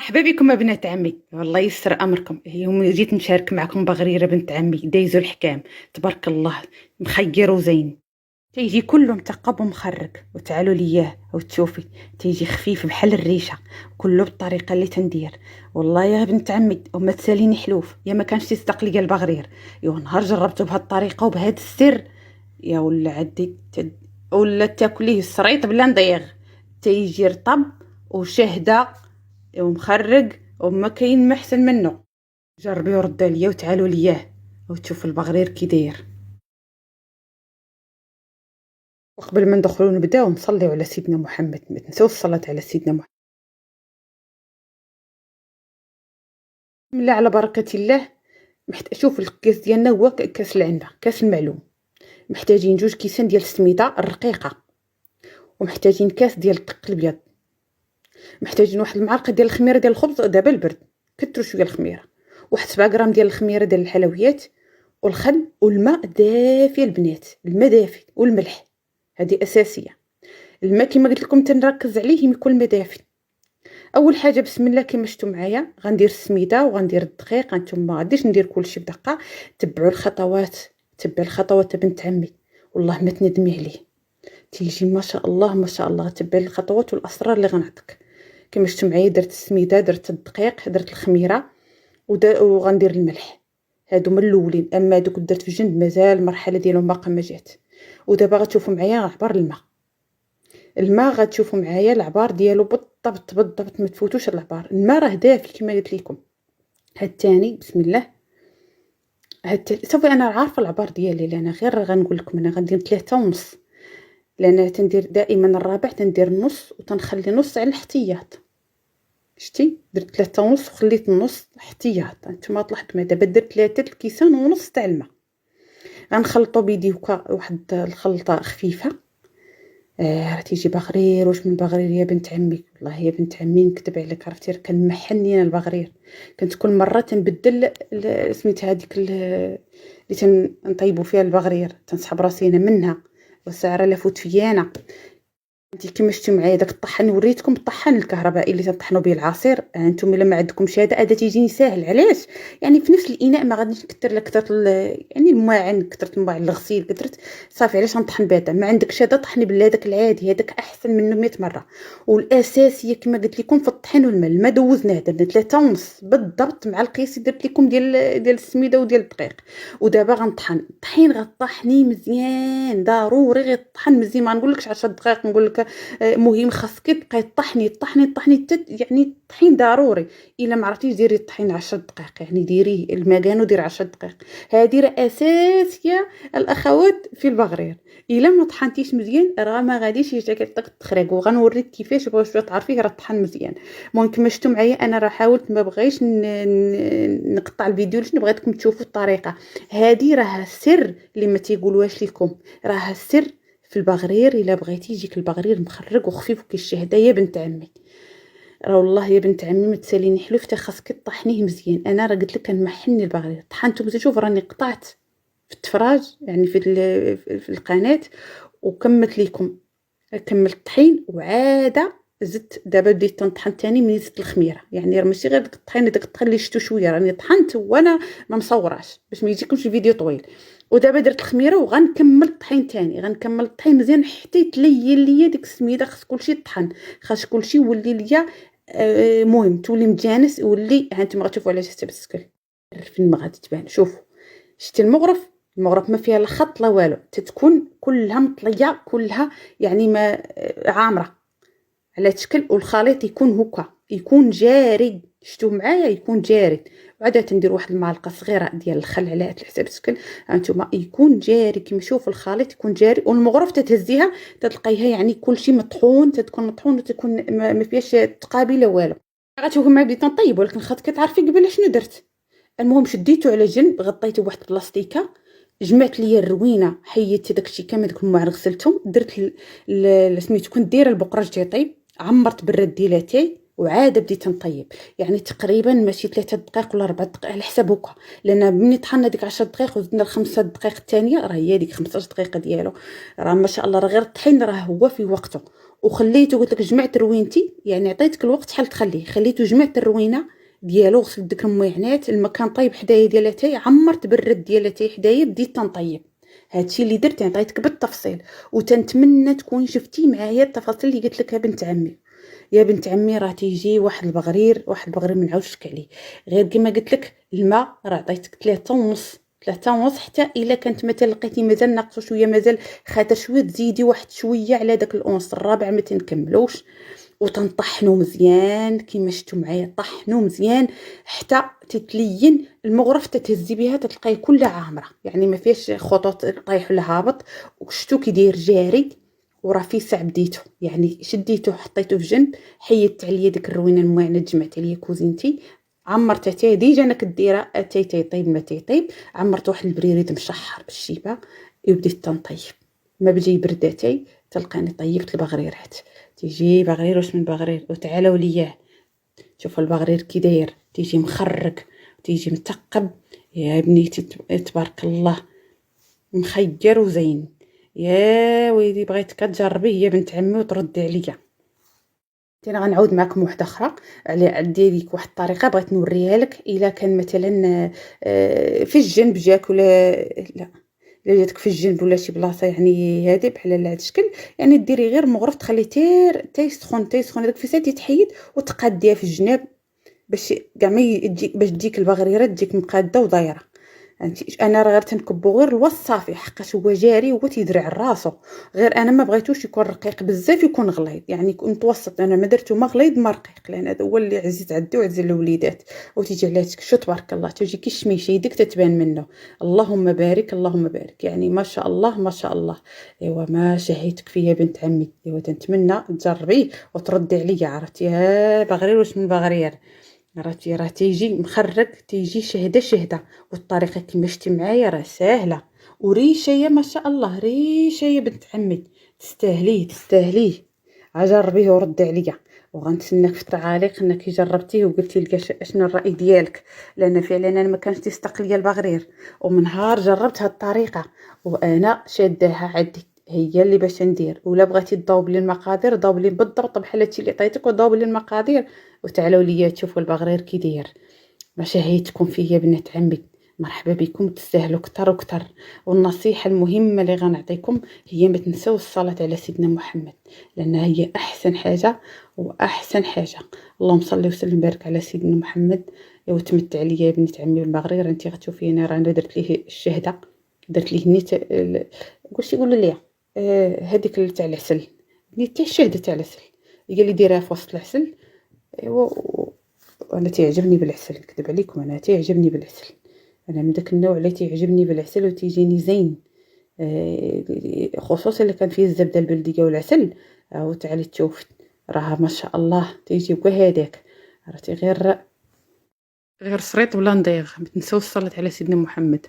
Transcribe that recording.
مرحبا بكم بنات عمي، والله يسر امركم. اليوم جيت نشارك معكم بغريره بنت عمي دايزو الحكام. تبارك الله، مخير وزين. تيجي كله مثقب ومخرج، وتعالوا لياه وتشوفي. تيجي خفيف بحال الريشه، كله بالطريقه اللي تندير. والله يا بنت عمي وما تساليني حلوف، يا ما كانش تصدق لي البغرير. يا نهار جربته بهاد الطريقه وبهاد السر، يا ولا عدي ولا تاكليه السريط بلا نضيغ. تيجي رطب وشهده ومخرج وما كاين ما احسن منه. جربي ورد عليا وتعالوا لياه وتشوف البغرير كي داير. وقبل ما ندخلوا نبداو نصليو على سيدنا محمد، ما تنساوش الصلاه على سيدنا محمد. بسم الله على بركه الله. شوف الكاس ديالنا هو كاس العنبه، كاس المعلوم. محتاجين 2 كيسان ديال السميده الرقيقه، ومحتاجين كاس ديال الدقيق الابيض. محتاجين واحد المعلقه ديال الخميره ديال الخبز دابا البرد، كثروا شويه الخميره. واحد 7 غرام ديال الخميره ديال الحلويات، والخل والماء دافي البنات، الماء دافي والملح. هذه اساسيه. الماء كما قلت لكم تنركز عليه يكون الماء دافي. اول حاجه بسم الله كما شفتوا معايا غندير السميده وغندير الدقيق. انتم ما غاديش ندير كلشي بدقه، تبعوا الخطوات. تبع الخطوات بنت عمي، والله ما تندمي عليه. تيجي ما شاء الله ما شاء الله. تبع الخطوات والاسرار اللي غنعطيك. كما شفتوا معايا درت السميده، درت الدقيق، درت الخميره، وغندير الملح. هادو من الاولين، اما دوك درت في جنب مازال المرحله ديالهم باقا ما جات. ودابا غتشوفوا معايا عبار الماء غتشوفوا معايا العبار ديالو بالضبط بالضبط، ما تفوتوش العبار. الماء راه دافي كما قلت لكم. هاد الثاني بسم الله. صافي انا عارفه العبار ديالي، لان غير غنقول لكم انا غندير 3.5، لان تندير دائما الرابع تندير نص وتنخلي نص على الاحتياط. شتي درت 3.5 وخليت النص احتياط. نتوما تلاحظوا معايا دابا درت 3 كيسان ونص تاع الماء. غنخلطو بيدي واحد الخلطه خفيفه. راه تيجي بغرير واش من بغرير يا بنت عمي. والله يا بنت عمي نكتب عليك، عرفتي راه كنمحني البغرير. كنت كل مره تنبدل سميت هذيك اللي تنطيبوا فيها البغرير، تنسحب راسي انا منها والسعره لا فوت فيا انا. انت كما شفتوا معايا داك الطحن، وريتكم الطحن الكهربائي اللي تنطحنوا به العصير. انتم الا ما عندكمش هذا تيجيني ساهل. علاش؟ يعني في نفس الاناء ما غاديش نكثر لك كثرت يعني الماعن، كثرت الماعن الغسيل كثرت صافي. علاش غنطحن بهذا؟ ما عندكش هذا طحني بالله هذاك العادي، هذاك احسن منه 100 مره. والاساسيه كما قلت لكم في الطحين والماء. الماء دوزناه درنا 3.5 بالضبط مع القياس درت لكم ديال السميده وديال الدقيق. ودابا غنطحن. الطحين غطحني مزيان، ضروري غيطحن مزيان. ما نقولكش 10 دقائق، نقول لك مهم خاصك تبقاي طحني يعني الطحين ضروري. الا ما عرفتيش ديري الطحين 10 دقائق، يعني ديريه المكان وديري 10 دقائق. هذه راه اساسيه الاخوات في البغرير. الا ما طحنتيش مزيان راه ما غاديش يجيك تخرج. وغنوريك كيفاش باش تعرفيه راه طحن مزيان. المهم كما شفتوا معايا انا راه حاولت ما بغيتش نقطع الفيديو، باش بغيتكم تشوفوا الطريقه. هذه راه السر اللي ما تيقولوهاش لكم، راه السر في البغرير. الا بغيتي يجيك البغرير مخرج وخفيف وكيشهدا يا بنت عمي. راه والله يا بنت عمي ما تساليني حلوف، حتى خاصك طحنيه مزيان. انا راه قلت لك كنمحني البغرير، طحنته مزيان. شوف راني قطعت في التفراج يعني في القناه وكملت لكم. كملت الطحين وعاده زدت. دابا بديت تنطحن ثاني من زدت الخميره. يعني راه ماشي غير داك الطحين اللي شفتو شويه، راني طحنت وانا ما مصوراش باش ما يجيكمش الفيديو طويل. ودابا درت الخميره وغنكمل الطحين ثاني. غنكمل الطحين مزيان حتى يتلين ليا ديك السميده. خاص كلشي يطحن، خاص كلشي يولي ليا مهم تولي متجانس. يولي هانتوما غتشوفوا علاش حتى بالسكر فين ما غادي تبان. شوفوا شتي المغرف ما فيها لا خط لا والو، تتكون كلها مطليه كلها، يعني ما عامره على تشكل. والخليط يكون هكا، يكون جاري. شفتوا معايا يكون جاري. وعاد تندير واحد المعلقه صغيره ديال الخل على حساب الشكل. هانتوما يكون جاري كيما شوف الخليط يكون جاري. والمغرف تتهزيها تلقايها يعني كلشي مطحون، تتكون مطحون وتكون ما فيهاش تقابي لا والو. غتشوفوا ما بديت نطيب، ولكن خاطر كتعرفي قبل شنو درت. المهم شديته على جنب، غطيته بواحد البلاستيكه، جمعت ليا الروينه، حيدت داكشي كامل داك الماء غسلتهم، درت سميتو كنت دايره البقراج تيطيب، عمرت براد ديلاتي وعاد بديت نطيب. يعني تقريبا ماشي 3 دقائق ولا 4 دقائق على حسب هكا. لان ملي طحنا ديك 10 دقائق وزدنا ال5 دقائق الثانيه راه هي ديك 15 دقيقه ديالو. راه ما شاء الله راه غير الطحين راه هو في وقته. وخليته قلت لك جمعت روينتي، يعني عطيتك الوقت شحال تخليه، خليته جمعت الروينه ديالو، غسلت ديك الميعنات، الماء كان طايب حدايا ديال اتاي، عمرت برد ديال اتاي حدايا، بديت تنطيب. هادشي اللي درت، عطيتك بالتفصيل، وتنتمنى تكون شفتي معايا التفاصيل اللي قلت لك. يا بنت عمي، يا بنت عمي، راه تيجي واحد البغرير، واحد البغرير ما نعاودش لك عليه. غير كما قلت لك الماء راه عطيتك 3 ونص، 3 ونص، حتى الا كانت مثلا لقيتي مازال ناقصو شويه، مازال خاطر شويه، تزيدي واحد شويه على داك الأونص الرابع ما تنكملوش. وتنطحنو مزيان كيما شفتوا معايا، طحنو مزيان حتى تتلين المغرف، تتهزي بها تلقاي كلها عامره، يعني ما فيهش خطوط طايح ولا هابط. وشفتو كي داير جاري، وراه في ساع بديتو، يعني شديتو حطيتو في جنب، حيدت عليا ديك الروينه الماعنه، جمعت عليا كوزينتي، عمرت اتاي ديجا انا كديره اتاي تيطيب ما تيطيب، عمرت واحد البريريد مشحر بالشيبه، وبديت تنطيب. ما بجي يبرد اتاي تلقاني طيبت البغريرات. تيجي بغرير، واش من بغرير، وتعالوا لياه. شوفوا البغرير كي داير، تيجي مخرق، تيجي متقب، يا بنيتي تبارك الله، مخير وزين. يا ويلي بغيتك تجربيه يا بنت عمي وتردي عليا. انا غنعاود معكم واحده اخرى، على عندي ليك واحد الطريقه بغيت نوريها لك. الا كان مثلا في الجنب جاك، ولا لا، الا جاتك في الجنب ولا شي بلاصه يعني هادي بحال هاد الشكل، يعني ديري غير مغرف، تخليه تيسخن تيسخن، هذاك الفيسات يتحيد، وتقاديها في الجناب، باش كاع ما يجيك، باش تجيك البغريره تجيك مقاده ودايره. انا راه غير تنكبو غير الوسط صافي، حقاش هو جاري، هو تيدرع راسو. غير انا ما بغيتوش يكون رقيق بزاف، يكون غليظ، يعني يكون متوسط. انا ما درتو ما غليظ ما رقيق، لان هذا هو اللي عزيز عندي وعزيز الوليدات. وتيجي على شو تبارك الله، تجي كي الشميشه يدك تتبان منه. اللهم بارك، اللهم بارك، يعني ما شاء الله ما شاء الله. ايوا ما شهيتك فيا بنت عمي، ايوا تنتمنى تجربيه وتردي عليا. عرفتي ها بغرير واش من بغرير، عرفتي راه تيجي مخرج، تيجي شهده شهده. والطريقه كيما شتي معايا راه ساهله، وريشه ما شاء الله، ريشه يا بنت عمي، تستاهليه تستاهليه. عجربيه وردي عليا، وغنتسناك في التعاليق انك جربتيه وقلتي لي شنو الراي ديالك. لان فعلا انا ما كانش تيستق ليا البغرير، ومن نهار جربت هاد الطريقه وانا شاداها عندي، هي اللي باش ندير. ولا بغيتي تضاوب لي المقادير، ضاوب لي بالضبط بحال هادشي اللي عطيتك، وضاوب لي المقادير، وتعالوا ليا تشوفوا البغرير كي داير. ما شهيتكم فيه يا بنات عمي، مرحبا بكم، تستاهلوا كتر وكتر. والنصيحه المهمه اللي غنعطيكم هي ما تنساو الصلاه على سيدنا محمد، لان هي احسن حاجه واحسن حاجه. اللهم صل وسلم وبارك على سيدنا محمد. وتمتع ليا يا بنت عمي بالبغرير. انت غتشوفي انا راه درت ليه الشهده، درت ليه نيت واش يقولوا ليا، هذيك تاع العسل، نيت تاع الشهده تاع العسل، هي اللي دايرها في وسط العسل. ايوا وانا تيعجبني بالعسل، نكذب عليكم، انا تيعجبني بالعسل. انا من داك النوع اللي تيعجبني بالعسل وتيجيني زين، خصوصا اللي كان فيه الزبده البلديه والعسل. وتعالي تشوف، راه ما شاء الله تيجي بكا هذاك. عرفتي غير صريط بلا نضيغ. ما تنساوش الصلاه على سيدنا محمد.